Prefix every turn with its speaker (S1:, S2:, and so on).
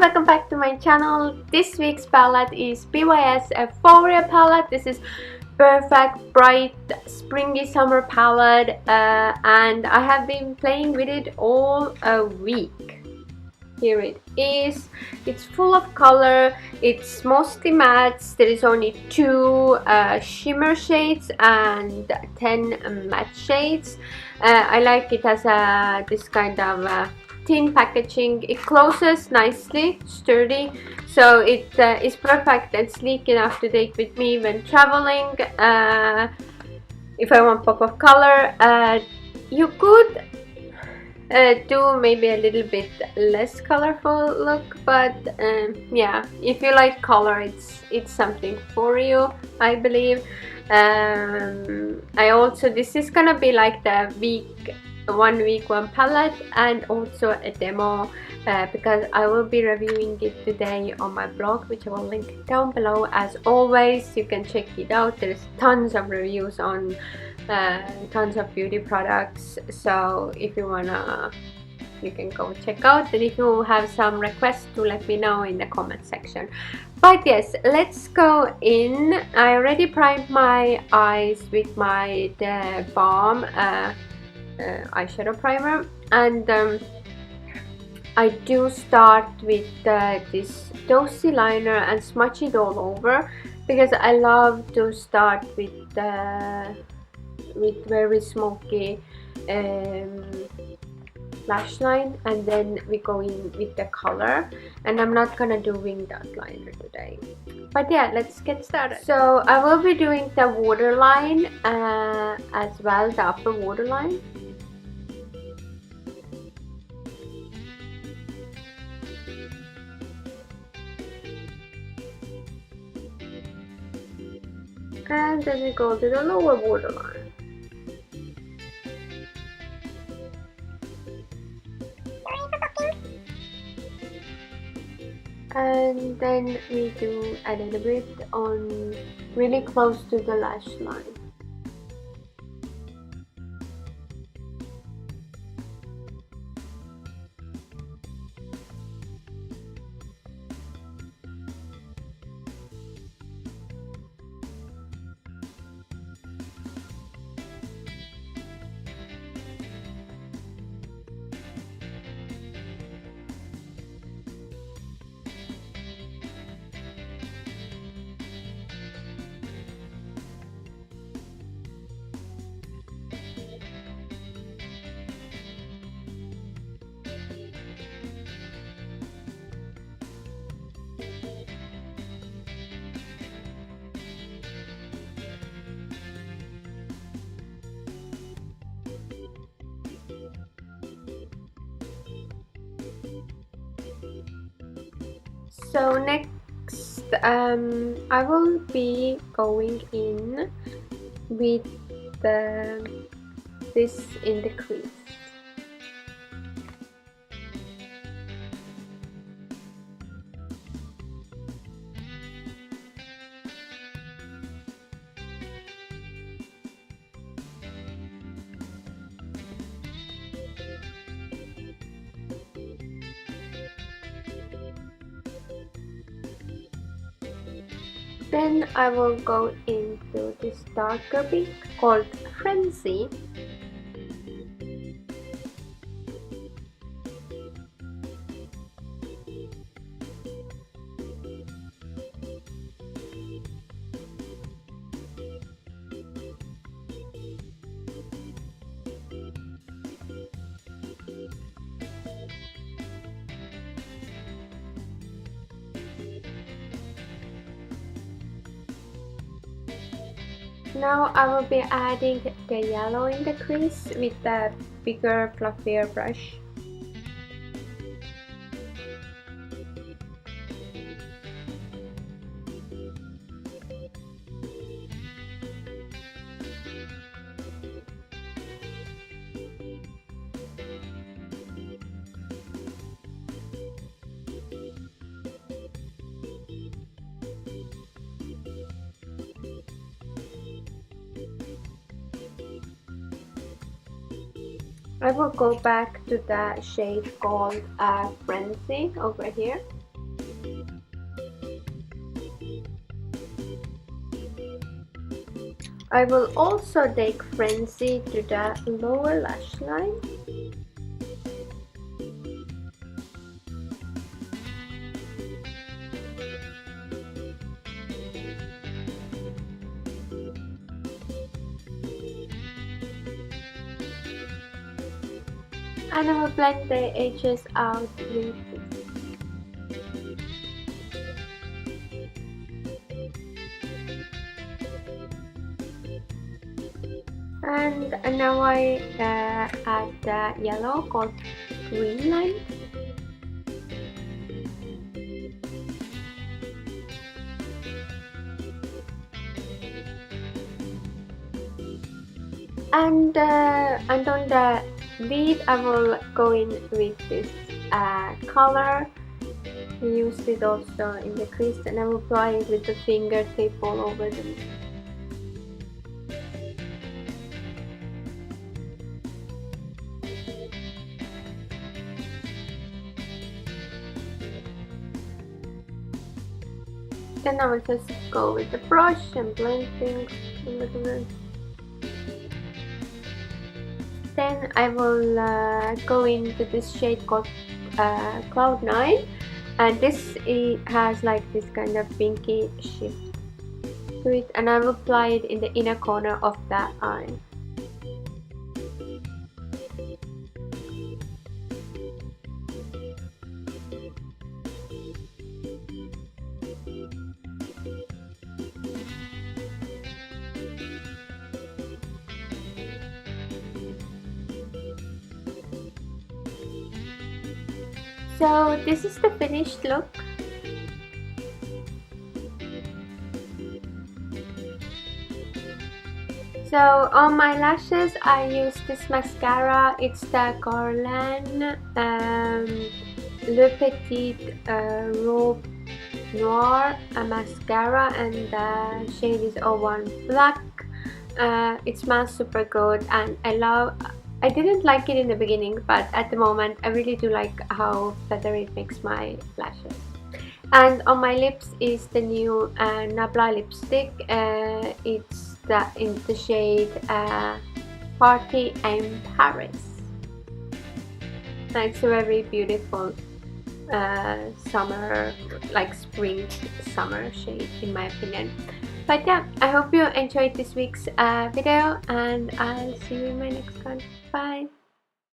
S1: welcome back to my channel. This week's palette is BYS Euphoria palette. This is perfect, bright, springy summer palette, and I have been playing with it all a week. Here it is. It's full of color. It's mostly mattes. There is only 2 shimmer shades and 10 matte shades. I like it as this kind of thin packaging. It closes nicely, sturdy, so it is perfect and sleek enough to take with me when traveling. If I want pop of color, you could do maybe a little bit less colorful look, but yeah, if you like color, it's something for you, I believe. This is gonna be like the week one palette and also a demo, because I will be reviewing it today on my blog, which I will link down below. As always, you can check it out. There's tons of reviews on tons of beauty products, so if you wanna, you can go check out, and if you have some requests, to let me know in the comment section. But yes, let's go in. I already primed my eyes with my Balm eyeshadow primer, and I do start with this dozy liner and smudge it all over, because I love to start with very smoky lash line, and then we go in with the color. And I'm not gonna do winged outliner today, but yeah, let's get started. So I will be doing the waterline as well, the upper waterline. And then we go to the lower waterline. And then we do a little bit on really close to the lash line. So next, I will be going in with this in the crease. Then I will go into this darker pink called Frenzy. Now I will be adding the yellow in the crease with the bigger, fluffier brush. I will go back to the shade called Frenzy over here. I will also take Frenzy to the lower lash line. And I will blend the edges out with this. And now I add the yellow called green line. And on the lid I will go in with this color. I used it also in the crease, and I will apply it with the fingertip all over the lid. Then I will just go with the brush and blend things a little bit. Then I will go into this shade called Cloud 9, and this has like this kind of pinky shift to it, and I will apply it in the inner corner of the eye. So this is the finished look. So on my lashes I use this mascara. It's the Garland Le Petit Robe Noir mascara, and the shade is 01 Black. It smells super good, and I didn't like it in the beginning, but at the moment I really do like how feathery it makes my lashes. And on my lips is the new Nabla lipstick. It's in the shade Party in Paris. And it's a very beautiful summer, like spring summer shade in my opinion. But yeah, I hope you enjoyed this week's video, and I'll see you in my next one. Bye!